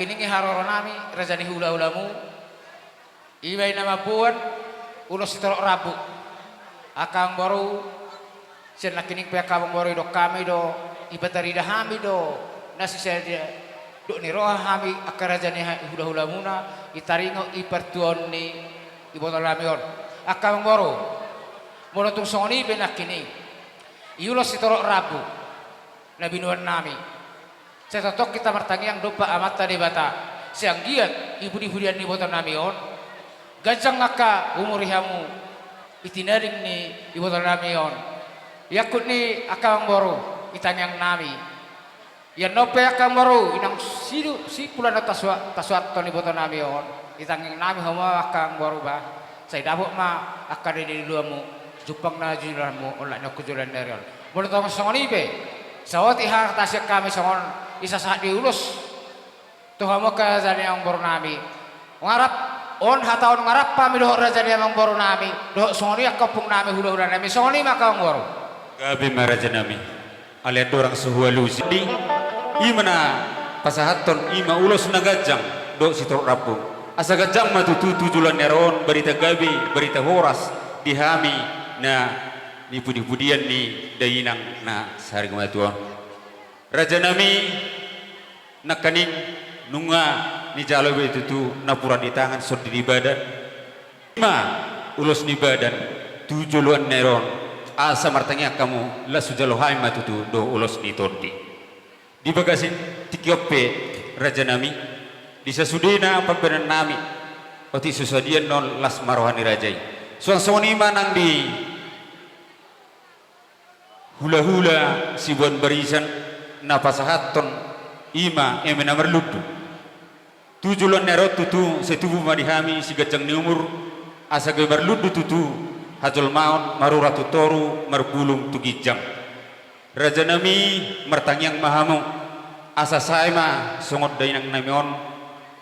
nakiningi haroro nami rajani hula-hulamu ibay nama buwan ulos sitorok rabu akang baru siya nakining pa kamang baru do kami do ibatarida hami do nasi siya do ni roha hami akarajani hula-hulamu na itaringo ipertuon ni ibotol nami on akang baru monotong songoni ibay nakining iulos sitorok rabu na binuan nami saya totok kita bertanya yang dopa amat tadi bata siang giat ibu-ibudian ni botol nami on gajang ngaka umurihamu itinaring ni ibotol nami on yakut ni akang baru itanyang nami yan nope akang baru inang si pulan taswat ton ibotol nami on itanyang nami hama akang baru ba saya dapok ma akar di luamu jupang na julanmu olak nyok julan derion menurut orang songoni be sawat ihar tasyak kami songon isa saat diulus tuh mo ka jani ang baru nami ngarap on hataon ngarap pami doh rajani ang baru nami doh songoni akapung nami hula-hula nami songoni maka ang baru gabi maraja nami aliat orang sehualusi di imana pasahaton ima ulos na gajang do sitor rapu asa gajang matu tujulan neron berita gabi berita horas dihami na ni pudi-pudian ni dayinang na sehari kematuan raja nami nakaning nunga ni jalo itu tu napuran di tangan sod di badan lima ulos ni badan tujuan neron asa martanya kamu la sujalo hai matutu do ulos ni tordi di bagasin tikiope raja nami di sesudina pembenan nami oti susadian non las marohani rajai suang-suang manang di hula-hula si buan barisan napasahaton ima emena merludu tujulan nerot tutu setubu madihami si gajang ni umur asa ge merludu tutu hajol maun maruratu toru merbulung tugijang raja nami mertangyang mahamu asa saima songot dainang namion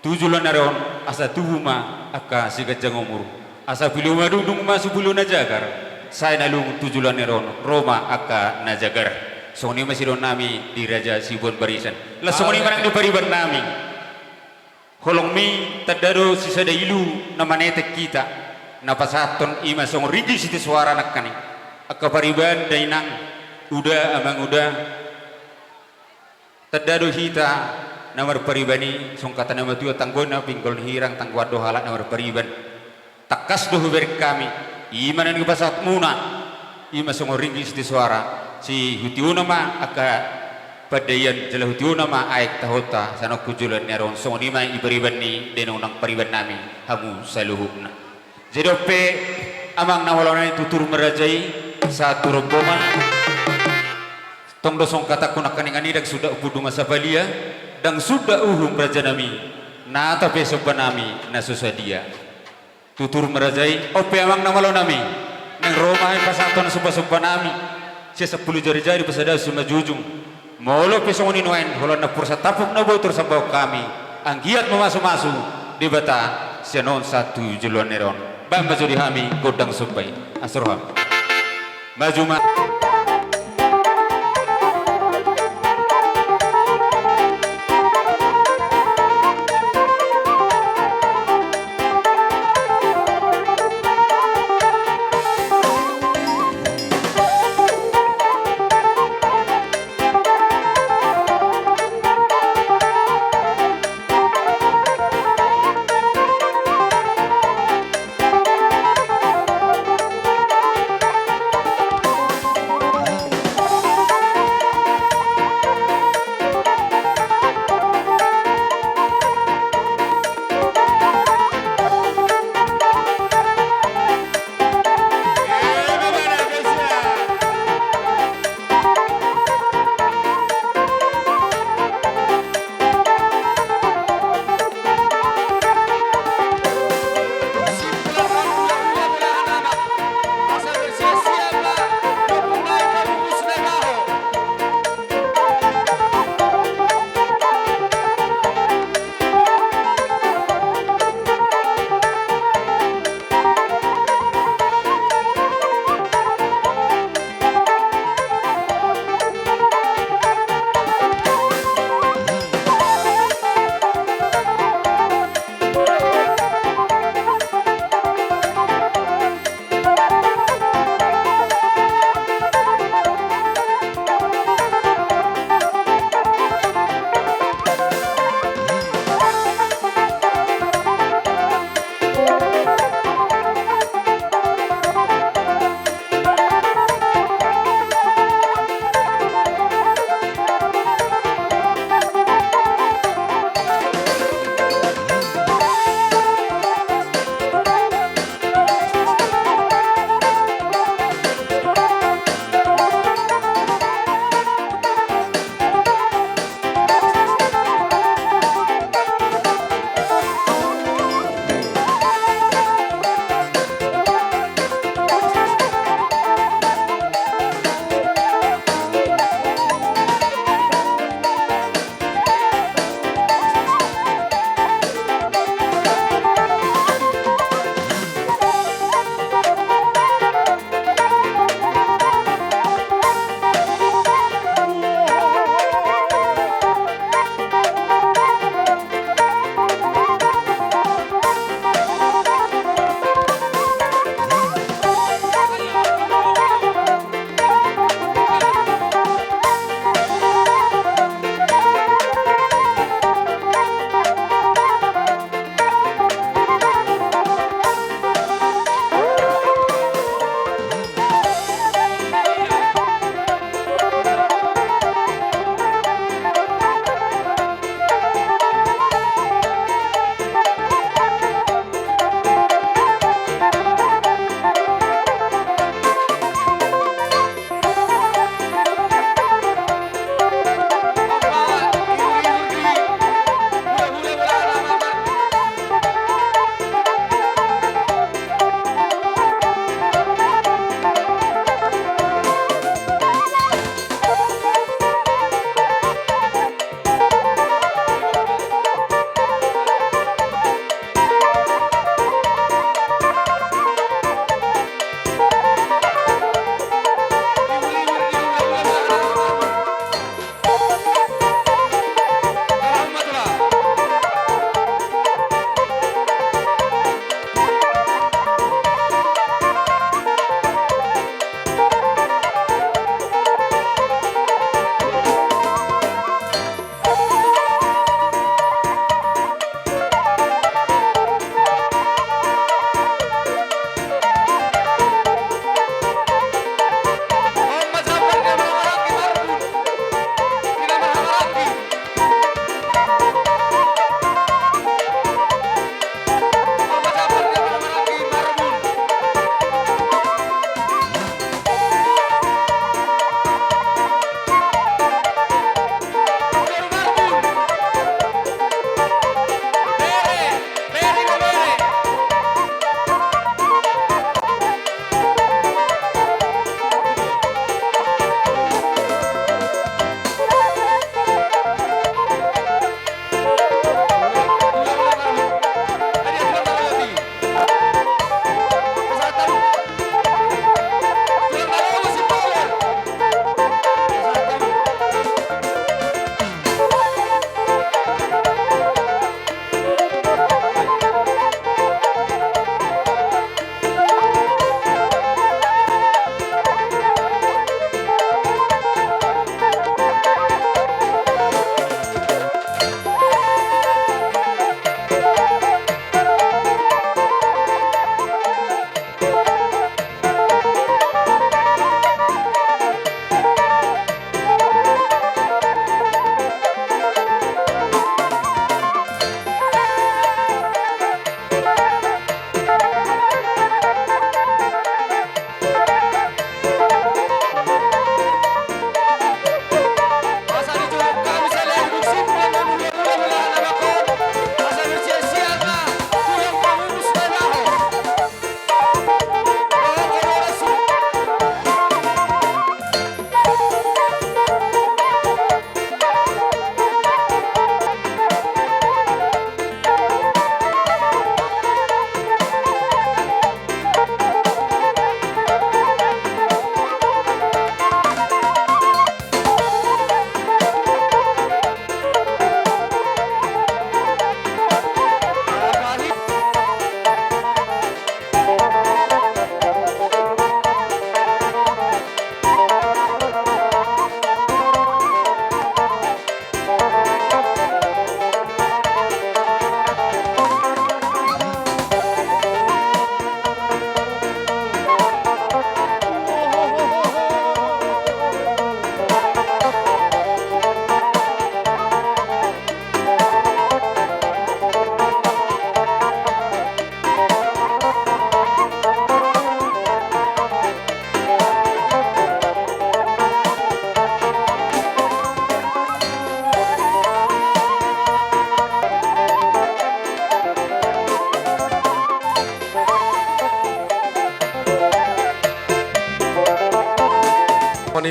tujulan neron asa tubu ma aka si gajang umur asa pilu madudung ma subulu najagar saya nalung tujulan neron Roma aka najagar soni masih don nami di raja sibon barisan lah soni marang di pariban nami holong mi tadaro sisa da ilu namanete kita napasaton ima song rigi siti suara nakani aka pariban dainang uda amang uda tadaro hita namar paribani song kata nama tua tanggona pinggol hirang tanggwado halak namar pariban takas doh ber kami iman yang pasat muna ima songo ringgis di suara si hutiuna ma aka padayan jala hutiuna ma aik tahota sanok kujulan neron songo nima iberiban ni denong nang pariban nami hamu saluhuna jedope amang nawalona tutur merajai satu rombongan tong dosong kata kunak kaningani dan sudah budung asabalia dan sudah raja nami na tapi sobanami na susadia tutur merajai ope amang namalo nami nang Roma ay pasaton suba-suba nami siya 10 jari-jari pasada suma jujung molo pisong ninoen holan na pursa tapok na botor sa bawah kami ang giat memasu-masu di bata siya noon sa tujuan neron bamba jodi hami godang sumbay asroham maju ma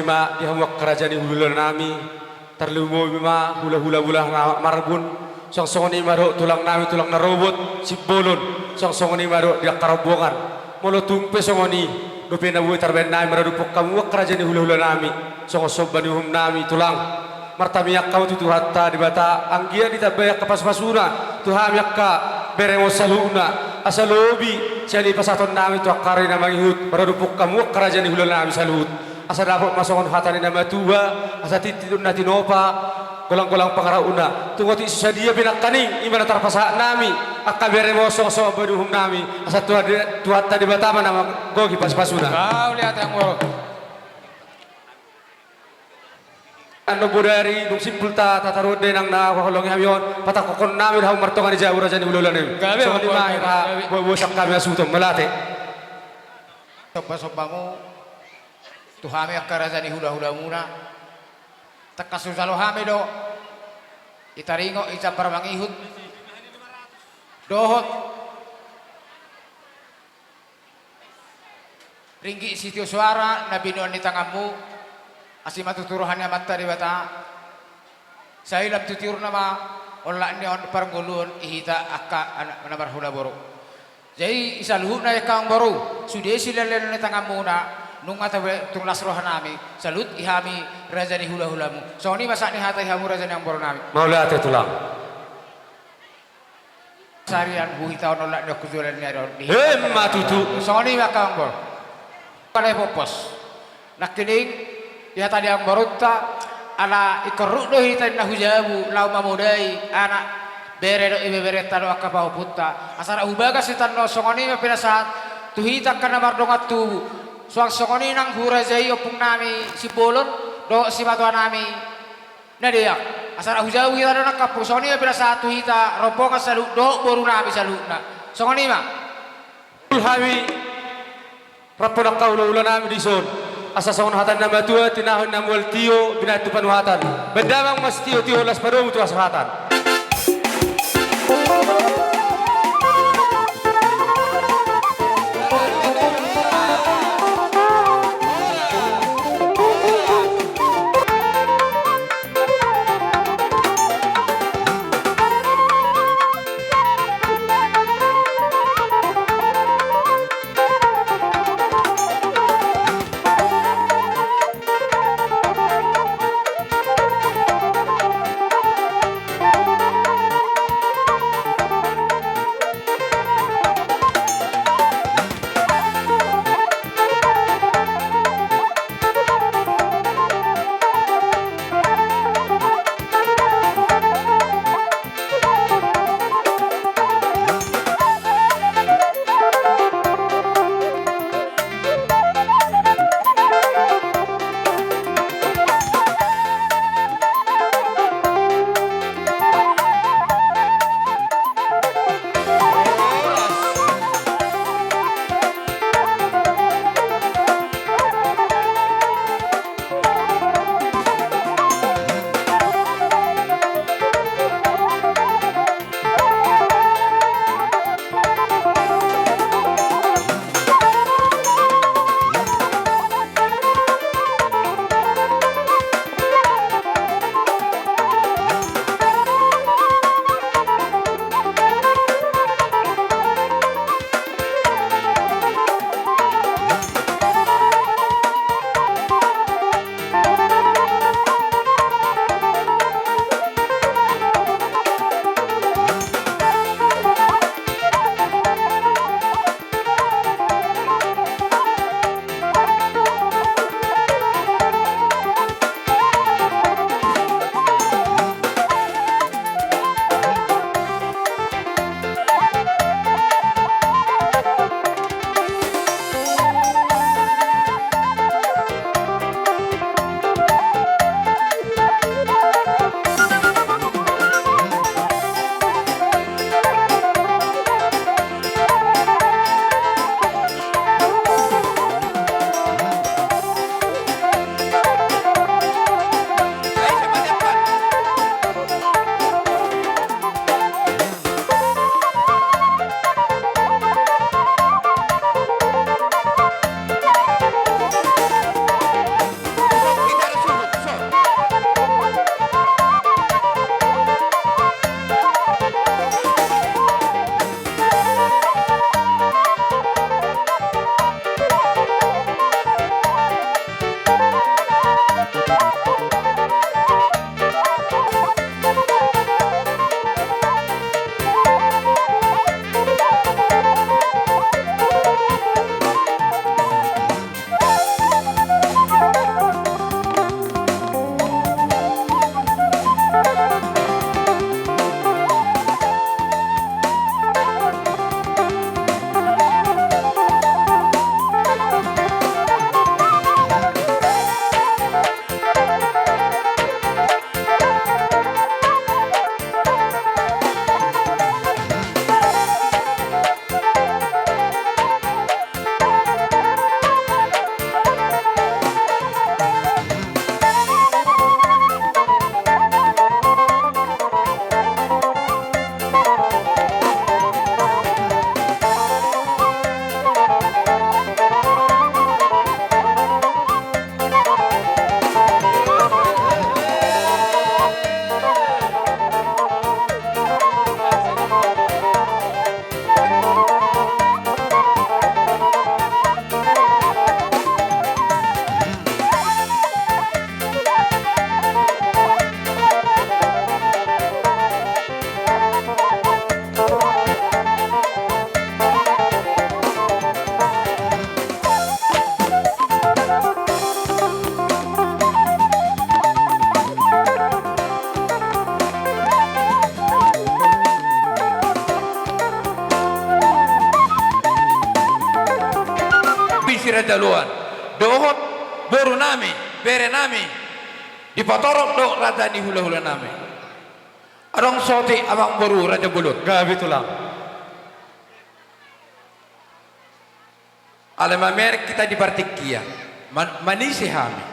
bima di hamuak kerajaan hulu nami terlumo bima hula-hula bulah marbun song-songoni maro tulang nami tulang narobot sibolon song-songoni maro dia karobongan molo tumpe songoni dope na buwi tarben nami maro dupok kamu kerajaan hulu-hula nami song-soban hum nami tulang martamiyak kau tu hatta di bata anggia di tabayak kapas pasuna Tuhan yakka beremo saluna asalobi sali pasaton nami tu akari na mangihut maradupok kamu kerajaan di hulana nami salut asa dapat masongon hata ni nama tua asa titidun na tinopa golang-golang pangarauna tunggu ti sadia binakaning imana tarpasa nami akka beremo song-song baduhum nami asa tu hatta di bata mana gogi pas-pasuna Kau lihat yang borok. Ano budari dum simpul ta tatarode nang na wakolong hamyon patakokon namin haw martongan ni jawura jani ulolan ni Gabi, so di ang mai gabi. ka bosak kami asutom malate Soba-sobamu tuhami akarajani hula-hula muna takasusalo hami do itaringo isa para mangihut dohot ringgi sitio suara nabinuan di tanganmu asi matuturuhannya mata di bata saya ilam tutur nama olah ni on pargulun ihita akka anak menabar hula boru jadi isaluh na yakang boru sudah silalan ni tangan muna nung atawe tung lasrohan nami salut ihami rajani hula hulamu so ni masa ni hata ihamu rajani yang boru nami maulate tulang sarian buhita on olah ni kujulan ni adon matutu so ni makang boru kalai popos nakining ya tadi yang baruta ala ikoruk do hitan na hujabu lau mamudai anak bere do ibe bere tado akapa putta asara ubaga sitan no songoni me pinasat tu hita kana mardongat tu suang songoni nang hura jai opung nami si bolon do si batuan nami nadia asara hujabu kita do nakapu songoni me pinasat tu hita rombongan salu do boru nami saluna songoni ma ulhawi raponak kaulo ulan nami dison asa songon hatan nama tua tinahon namwal tio binatu panuhatan bedamang mas tio tio las padong tu asahatan daluan. Dohot boru nami, bere nami. Dipatorok do raja ni hula-hula nami. Arong soti abang boru raja bulut. Gabi tulang. Alamamer kita di partikia. Manisi hami.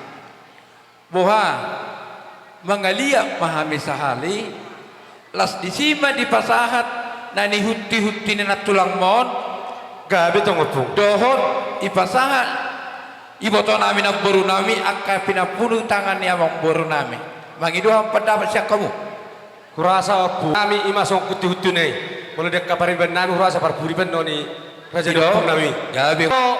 Boha mangalia mahami sahali. Las disima di pasahat nani huti-huti na tulang mon. Gabi to ngopung. Dohot ipasahat iboto nami na boru nami akka pinapuno tangan ni abang boru nami. Mangiduhang pendapat siya kamu. Kurasa bu kami imasong kuti-huti nai. Mulai dek kapariban nami kurasa parpuriban noni raja dopong nami. Gabi. Oh,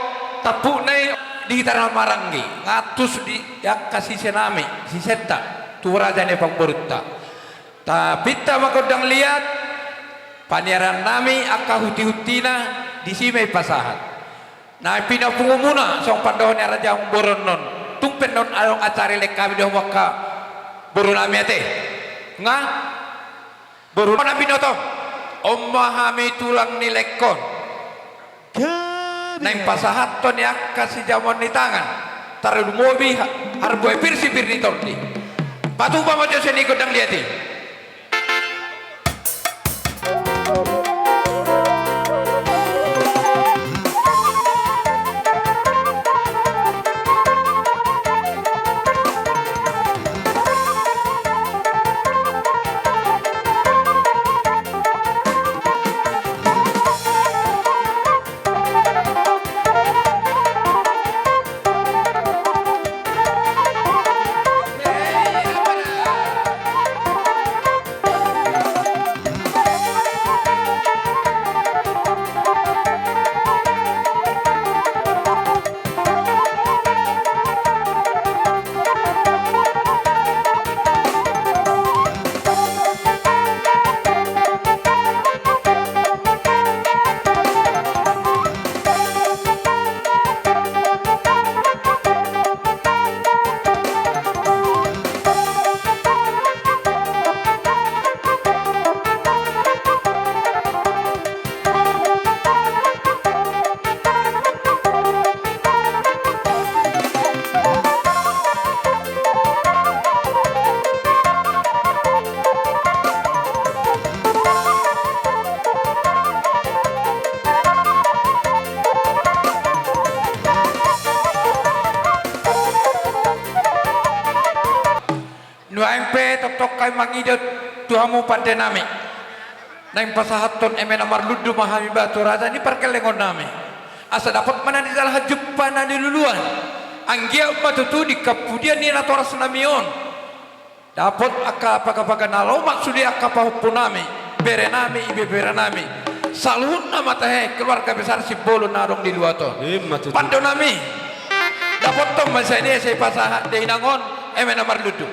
tapu nai di tanah maranggi ngatus di yak kasih senami si seta tu raja ne pang borutta. Tapi ta makodang lihat paniaran nami akka huti-hutina di simay pasahat. Na pinapungumuna song pandohon ni raja ang boron non. Tumpen non along acari lek kami doh waka boron nami ate. Nga boron na binoto. Omahami tulang ni lekon. Nang pasahat to niya kasi jamon ni tangan. Taruh mobi harboy pirsi-pir ni torti. Patu pa mo Diyos sa nikod ng liyati. Nuaimpe tok-tok kay mangidot tuhamu pada nami. Nang pasahaton emen amar ludu mahami batu raja ni perkelengon nami. Asa dapat mana di dalam hajupan na diluluan. Anggia matutu di kapudian ni natoras namion. Dapat akka apakah nalo maksudi akka pahupun nami. Bere nami ibe bere nami. Salun nama teh keluarga besar si bolu narong di luar to. Pando nami. Dapat tong masa ini saya pasahat de inangon emen amar ludu.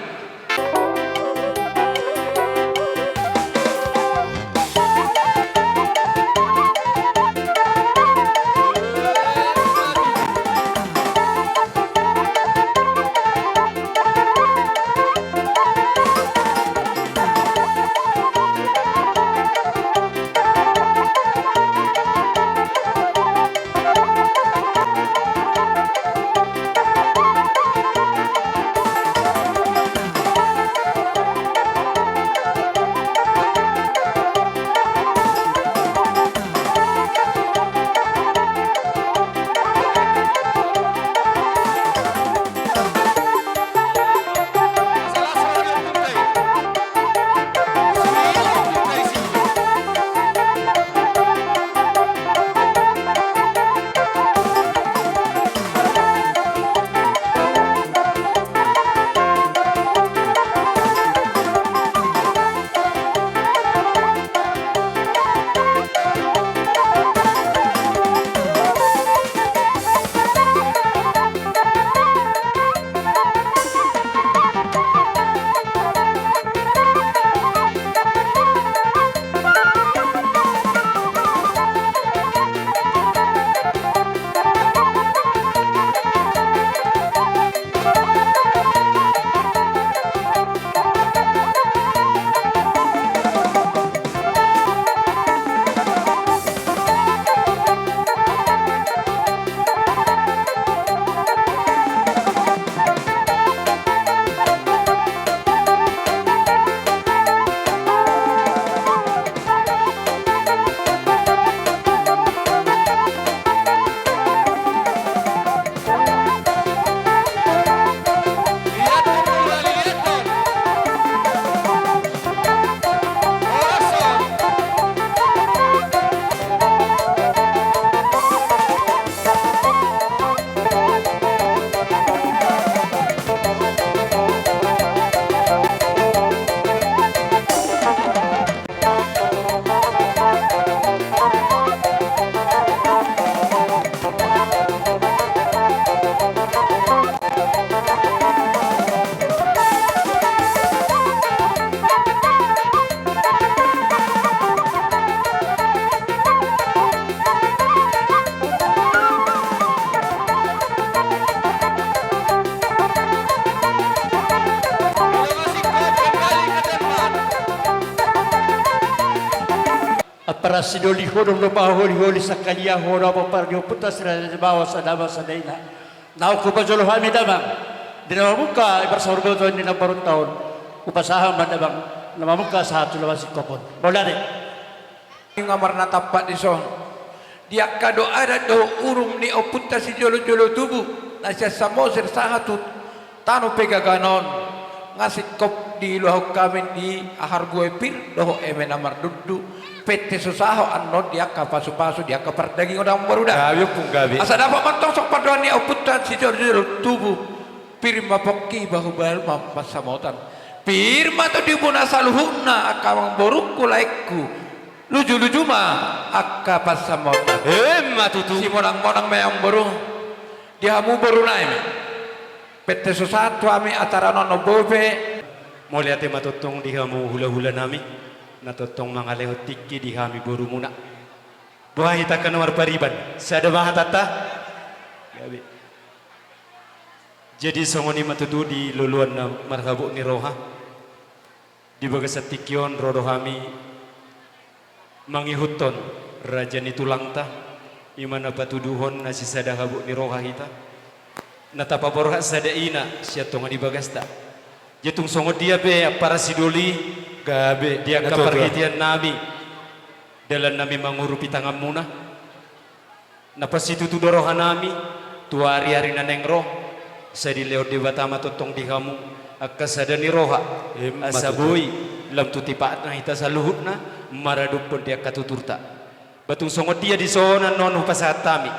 para sidoli hodong no paholi-holi sa kaliya hono apa pardio putas ra bawa sa dama sa daina. Nau ko pajolo hami damang. Dinamamuka ibarsorbo to ni na barong taon. Upasahan man damang namamuka sa hatu lawas kopon. Bolade. Ngamar na tapat di son. Dia kado ada do urung ni oputa si jolo-jolo tubuh. Nasya samosir sahatut tanu pegaganon ngasih kop di luhau kami di ahar gue pir doho emen amar dudu pete susaho anon dia kapasu-pasu dia kapar daging odang baruda Gabi pun gabi. asa dapat mantong sok paduan ni oputa si jolo-jolo tubuh pir mapoki bahu bal mampas samotan pir mato dibuna saluhuna akawang boruku laiku luju-luju mah akapas samotan Matutu. si monang-monang mayang boru dia mu baru naik pete susatu ami atara nono bobe Mo lihat matutong dihamu hula-hula nami natutong mga lehot tiki dihami buru muna. Buah hita ka nomor pariban. Sada mahatata. Gabi. Jadi songoni matutu di luluan na marhabu ni roha. Di bagasat tikyon rodo hami mangihuton raja ni tulangta imana patuduhon na si sada habu ni roha hita. Natapaborha sada ina siya tonga di bagasta. Jatong songo dia be para sidoli gabe dia kaparhitian nami dalan nami mangurupi tangan muna. Napasitu tudorohan nami tuari hari naneng roh sa di leo di batama totong di kamu akasada ni roha asaboy lam tutipaat na hita sa luhut na maraduk pun dia katuturta. Batung songo dia di sona non upasat tami.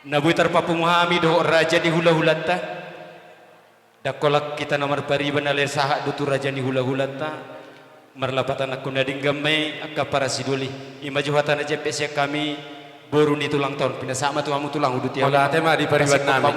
Nabuy tarpapumuhami do raja di hula-hulata dakolak kita nomor pariban alir saha dutu raja di hula-hulata marlapatan aku nading gamay akka para siduli imajuhatan aja pesya kami boru ni tulang tahun pindah sama tuamu tulang udut ya Olah tema di pariban nami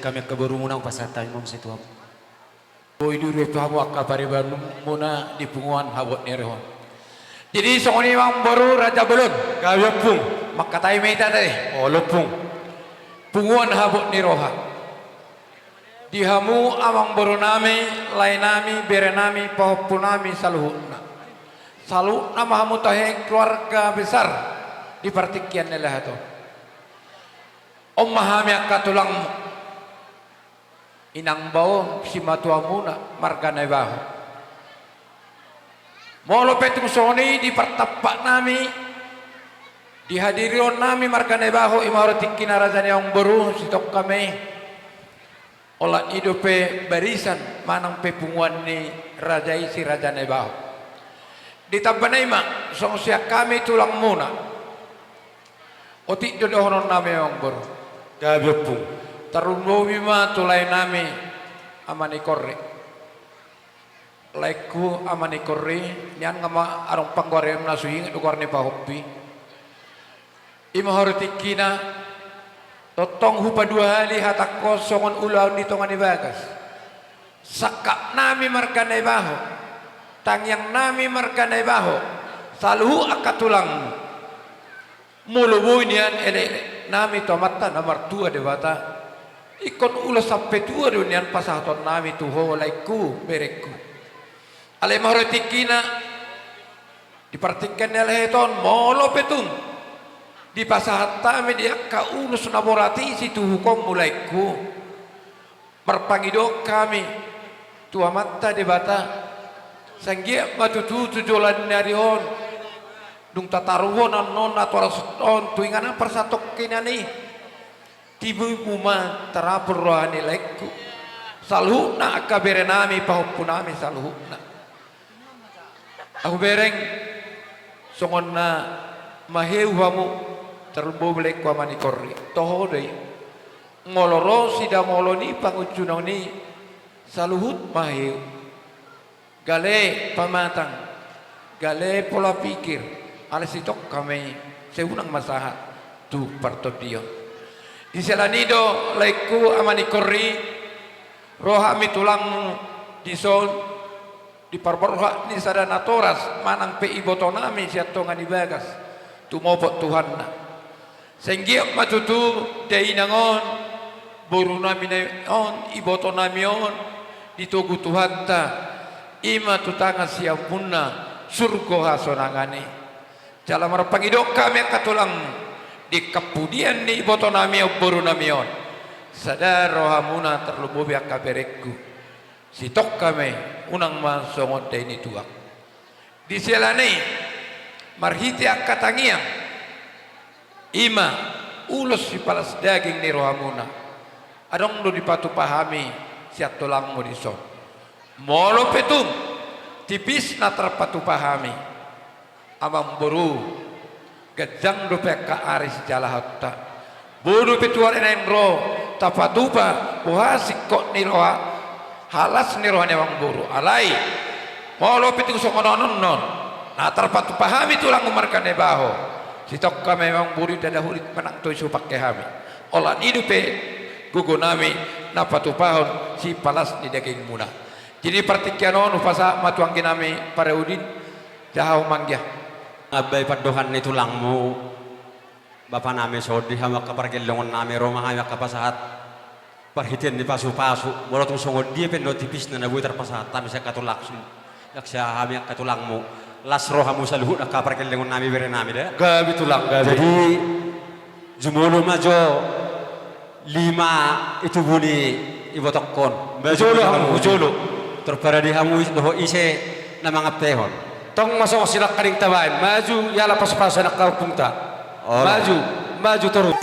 kami keburu munang pasata imam situ. boy dure pahamu akka pariban muna di punguan habot nerehon jadi songoni mang baru raja belon Gabi pun. makatai meita tadi Olopung. punguan habot ni roha dihamu amang baru nami lain nami bere nami pahopunami saluhuna saluhna mahamu tahe keluarga besar di partikian nelah itu om mahami akka tulang inang bawon si matua muna marga nebaho Molo petung soni di pertapak nami dihadirion nami margane baho imahorati kinarazani yang baru sitok kami olah hidupe barisan manang pepunguan ni rajai si rajane baho ditabanay ma song siya kami tulang muna otik dodohonon nami yang baru Gabi pung. tarumbo bima tulay nami amani korre laiku amani korre nian ngama arong panggore nasuing lugar ni pahoppi imahorti kina totong hupa dua hali hatak kosongon ulaw ni tongan ibagas sakak nami marganay baho tangyang nami marganay baho saluhu akatulang muluboy niyan ele nami tomata namar tua dewata ikon ulas sampai tua niyan pasahaton nami tuho laiku berekku alay mahorti kina dipartikan neleheton molo petun di pasahat tami dia kaulus naborati situ hukum mulaiku merpangido kami tua mata debata sanggia matutu tujulan narihon dung tataruhon non atau tuingan persatok kinani tibu muma terapur rohani laiku salhuna akabere nami pahupunami salhuna aku bereng songon na maheu hamu terbobelek kwa mani korri toho dei ngoloro sida ngoloni pangucunong ni saluhut maheu gale pamatang gale pola pikir alasitok kami seunang masaha tu partodio di selanido laiku amani korri rohami tulang di sol di parborha ni sadana toras manang pe iboto nami siatongan ibagas tumopot Tuhan na senggiak matutu deinangon boru nami on iboto nami on ditugu Tuhan ta ima tutanga siapunna surgo hasonangani dalam marpangidok kami katulang di kemudian ni iboto nami boru nami on sadar rohamuna terlubuh biak kaberekku sitok kami unang masongot ini tuak di selani marhiti akatangiang ima ulus si palas daging ni rohamuna adong do dipatu pahami siat tulangmu di son molo petum tipis na terpatu pahami amang boru gajang do peka aris jalahatta boru petuan enain ro tapatupa buhasik kok ni roha halas ni rohani wang buru alai molo piting songonon non na terpatu pahami tulang umarkan baho sitok kami wang buru dadahulit menang tu supak kehami olah hidupe gugu nami na patu pahon si palas di daging muna jadi partikianon upasa matuang kinami para udin jauh manggya Abay paduhan ni tulangmu. Bapa nami sodi hamak kapargelongon nami Roma hamak kapasahat. Parhitian ni pasu-pasu. Mula tong sungod dia pen tipis na nabuhi terpasahat. Tami sa katulaksu. Yaksya hamak katulangmu. Las rohamu sa luhut na kapargelongon nami bere nami da. Gabi tulang gabi. Jadi jumulo majo 5 itu buni ibotokon. Ujulo hamu ujulo. Terparadi hamu doho ise na mga pehon. Tong masuk silak karing tabain maju yala pas-pasan nak kampung ta. Maju terus.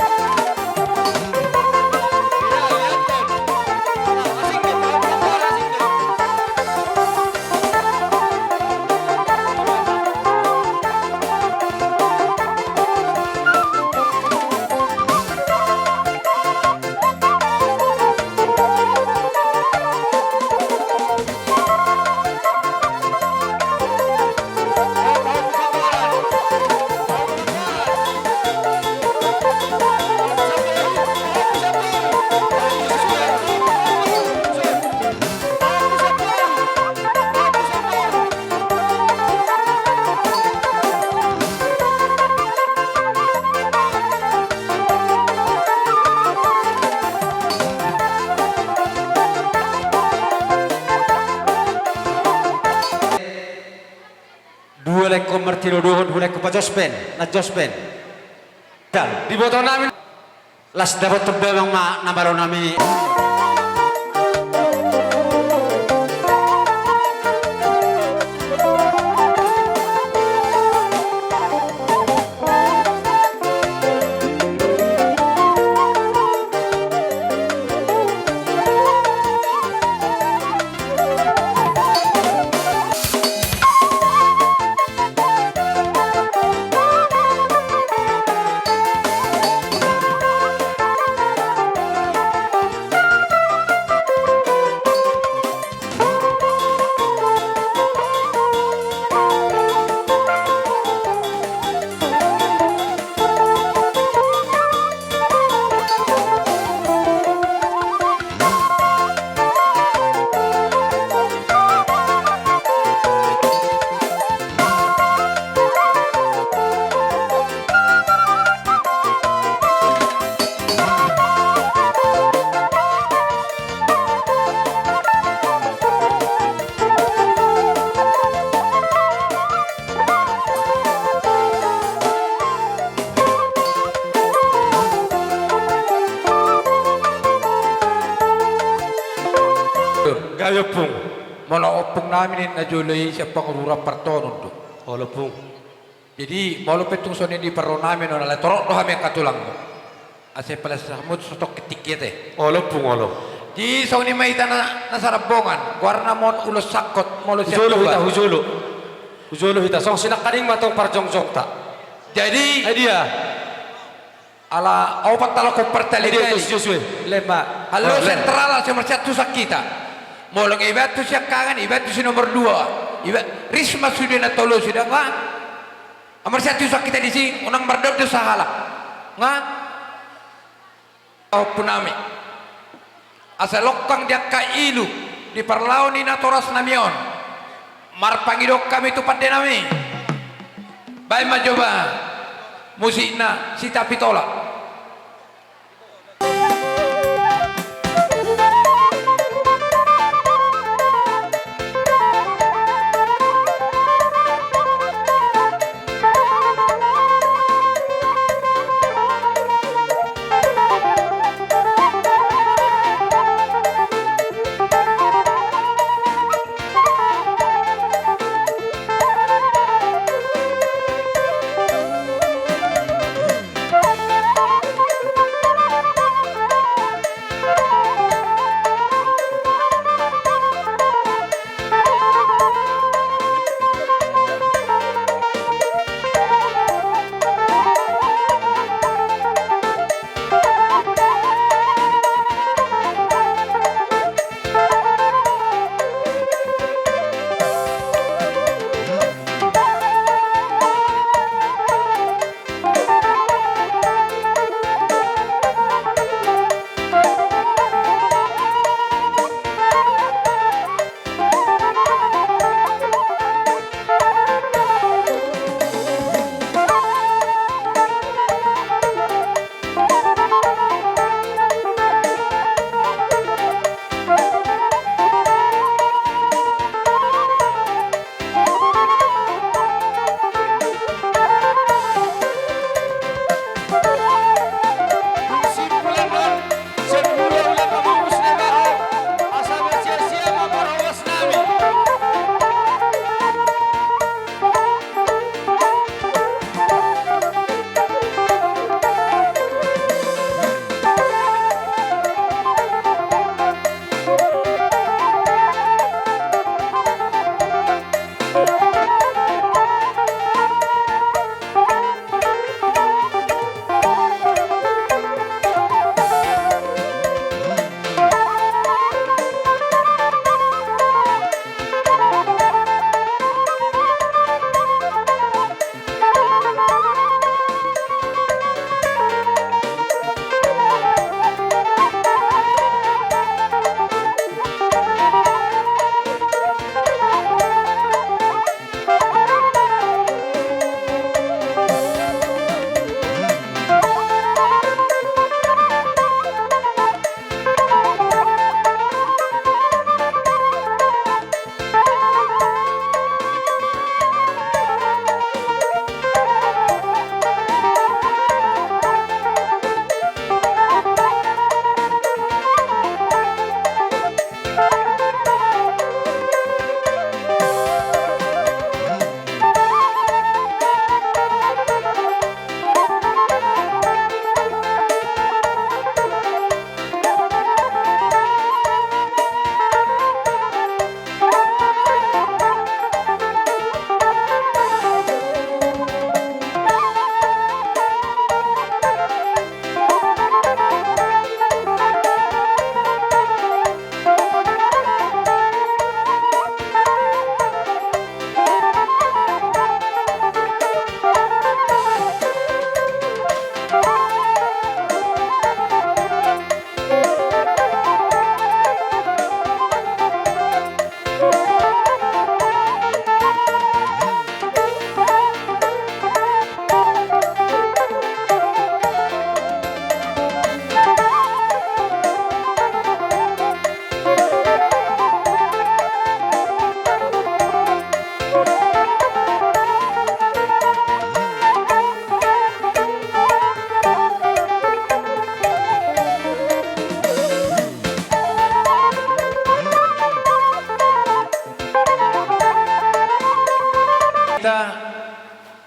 Martinuduhon hulek ko pa Jospen na Jospen dan di boto namin las dapat terbang nabaro nami Gayo pung. Mula opong namin na julay siya pangurura partonon do. Olo pung. Jadi malu petung soni di perro namin no nala torok do kami katulang mo. Ase pala sa mut sotok ketikete. Olo pung olo. Di soni maita na nasarabongan. Guarna mon ulos sakot molo siya Hujulo hita tuwa. hujulo. Hujulo hita. Song sinakaring matong parjong-jong ta. Jadi Ay dia. ala opat talo ko Ay dia pertalikan. tus Joshua. Lema. Halo sentral siya masyatu sakita. Molong ibat tu siya kangen ibat tu si nomor 2. Ibat Risma sudah na tolo sudah nga. Amar siya tu sakita di sini unang bardog tu sahala. Nga. Oh punami. Asa lokang dia kailu di parlaw ni natoras namion. Marpangidok kami tu pande nami. Bay majoba. Musik na si Tapitola.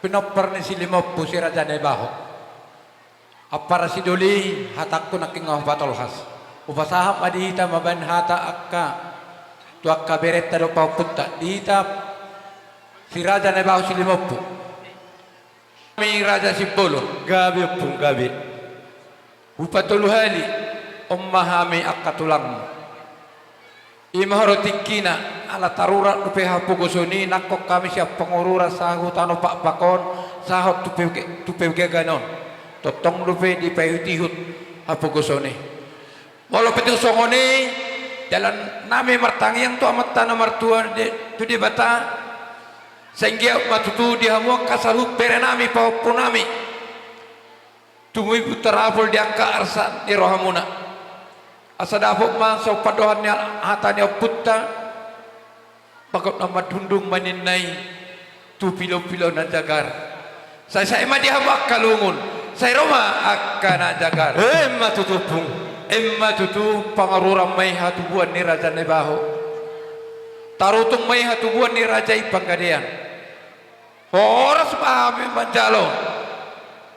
pinopper ni si Limoppo si Raja Nebaho. Apara si Doli hatak ko nakingah batolhas. Upasahap madihita mabanhata akka. Tu akka beretta do pauputta dihita si Raja Nebaho si Limoppo. Kami Raja Sibolo. Gabi pun gabi. Upatuluhali ummahami akka tulangmu. Imahorotikina ala tarurat lupe hapugosoni nakok kami siap pengurura sahu tano pak pakon sahot tupe ganon totong lupe di payutihut hapugosoni molo petu songoni jalan nami martangi yang tu amat tanah martua tu di bata sehingga matutu di hamu kasaruk perenami paupunami tumui putarapol di angka arsa di rohamuna asadapok ma so padohannya hatanya putta pakot nama dundung maninai tu pilo-pilo na jagar saya ma dia hamba kalungun saya roma akan jagar emma tutu pangarura mai hatubuan ni Raja Nebaho tarutung mai hatubuan ni Raja Ipanggadean horas pahami manjalo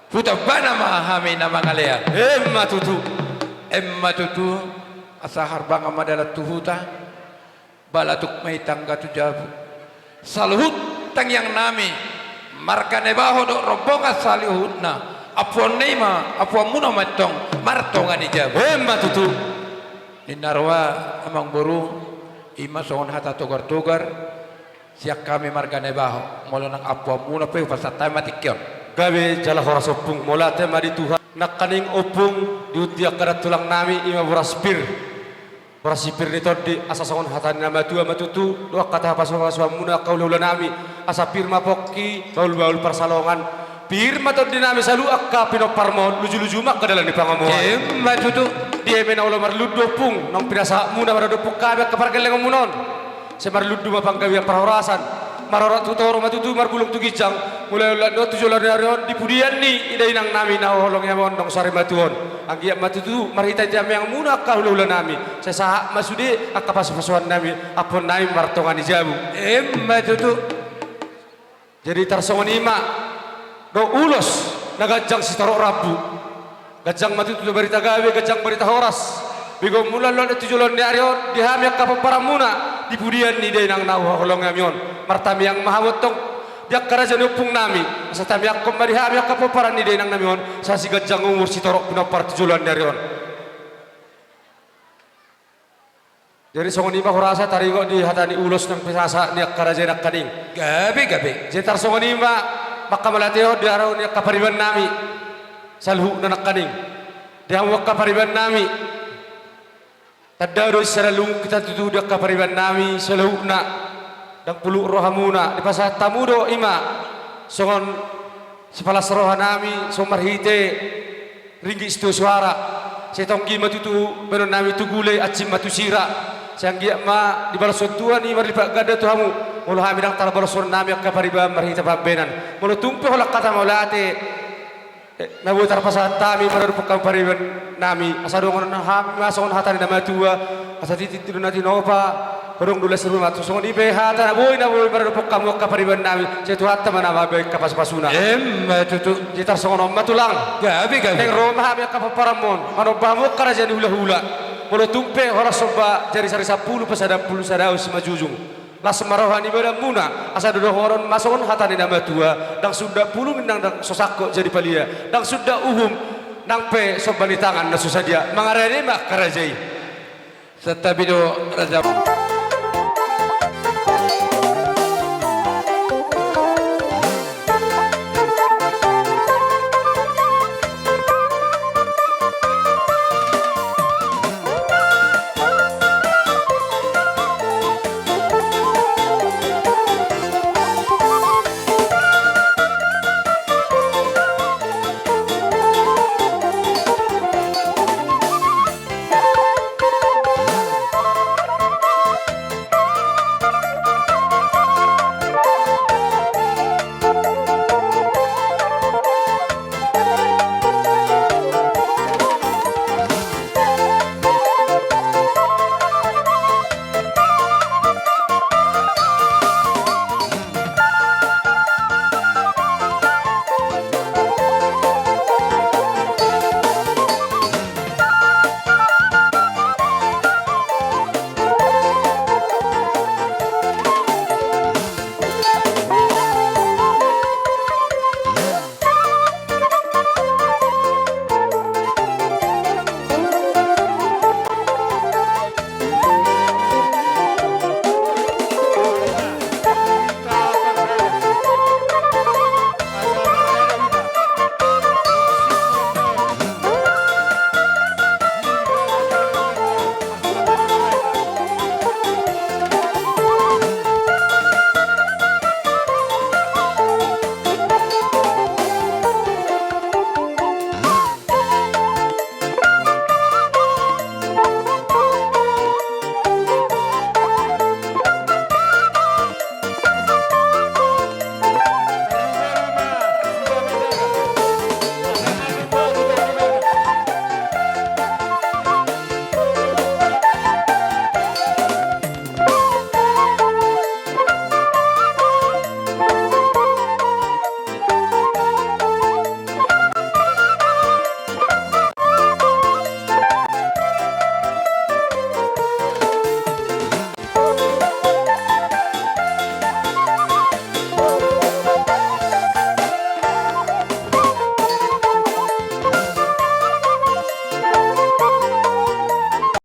puta bana mahami nama ngalean emma tutu asahar bang amadalat tuhuta balatuk may tangga tujabu saluhut tang yang nami marka Nebaho do rombongan salihutna apuan neima apuan muna matong martongan ijabu Emma tutu. inarwa amang buru ima songon hata togar-togar siak kami marga Nebaho molo nang apuan muna pe pasatay matikyon Gabi jala horas opung molate mari Tuhan nakaning opung diutia kada tulang nami ima buraspir nito di asasongon hatan nama tua matutu doa kata paswa muna kaulula nami asapir mapokki baul persalongan pir matot dinami salu akka pino parmon luju mak kadalan di pangamuan matutu dia mena ulo marludu opung nong pinasa muna marado pukabe kapargeleng munon semar ludu mapanggawi parahorasan marorat tutoro matutu marbulung tugijang mulai ulat do tujulan arion di pudian ni idai nang nami na holong yamon dong sare matuon anggiak matutu marita jam yang muna kahulula nami sesa masude akka pas-pasuan nami apon nami martongan ijabu matutu jadi tarsongon ima do ulos nagajang si taro rabu gajang matutu berita gawe gajang berita horas bigo mulan lo tujulan arion dihami akka paparamuna di pudian ni idai nang nahu holong yamion martami yang mahamotong dia karaja nupung nami sa tami akkom marihami akapoparan ni denang nami on sa sigajang umur si torok pinopar tujulan dari on jadi songon ima horasa tarigo di hatani ulos ng pisasa ni karaja nak kaning gabi jetar songon ima makamalatiho di araw ni kapariban nami salhu na nakaning di hawak kapariban nami tadaro saralung kita tutu di kapariban nami salhu na dan puluh rohamuna di pasar tamudo ima songon sepalas rohanami somarhite ringgi istu suara setonggi matutu benon nami tugule acim matusira sanggi ma di balason tuan ima di gada tuhamu mulu hami dang tala balason nami akka pariba marhita pambenan mulu tumpe holak kata maulate nabu tarpasat tami maradu pukam pariban nami asadongon hami masongon hatani nama tua asatiti nati nova Barung dulu seru matu songon ibe hata na boy baru kamu kapariban nami cetu hatta mana bagai kapas pasuna tutu jitar songon matulang gabi teng roma ha kapaparamon mano bamu karaja di hula molo tumpe horas soba jari sari 10 pasada 10 sadaus majujung las marohani bada muna asa dodo horon masongon hata ni nama tua dang sudah puluh nang dang sosako jadi palia dang sudah nang pe soba di tangan na susadia mangarene mak karajai setabido raja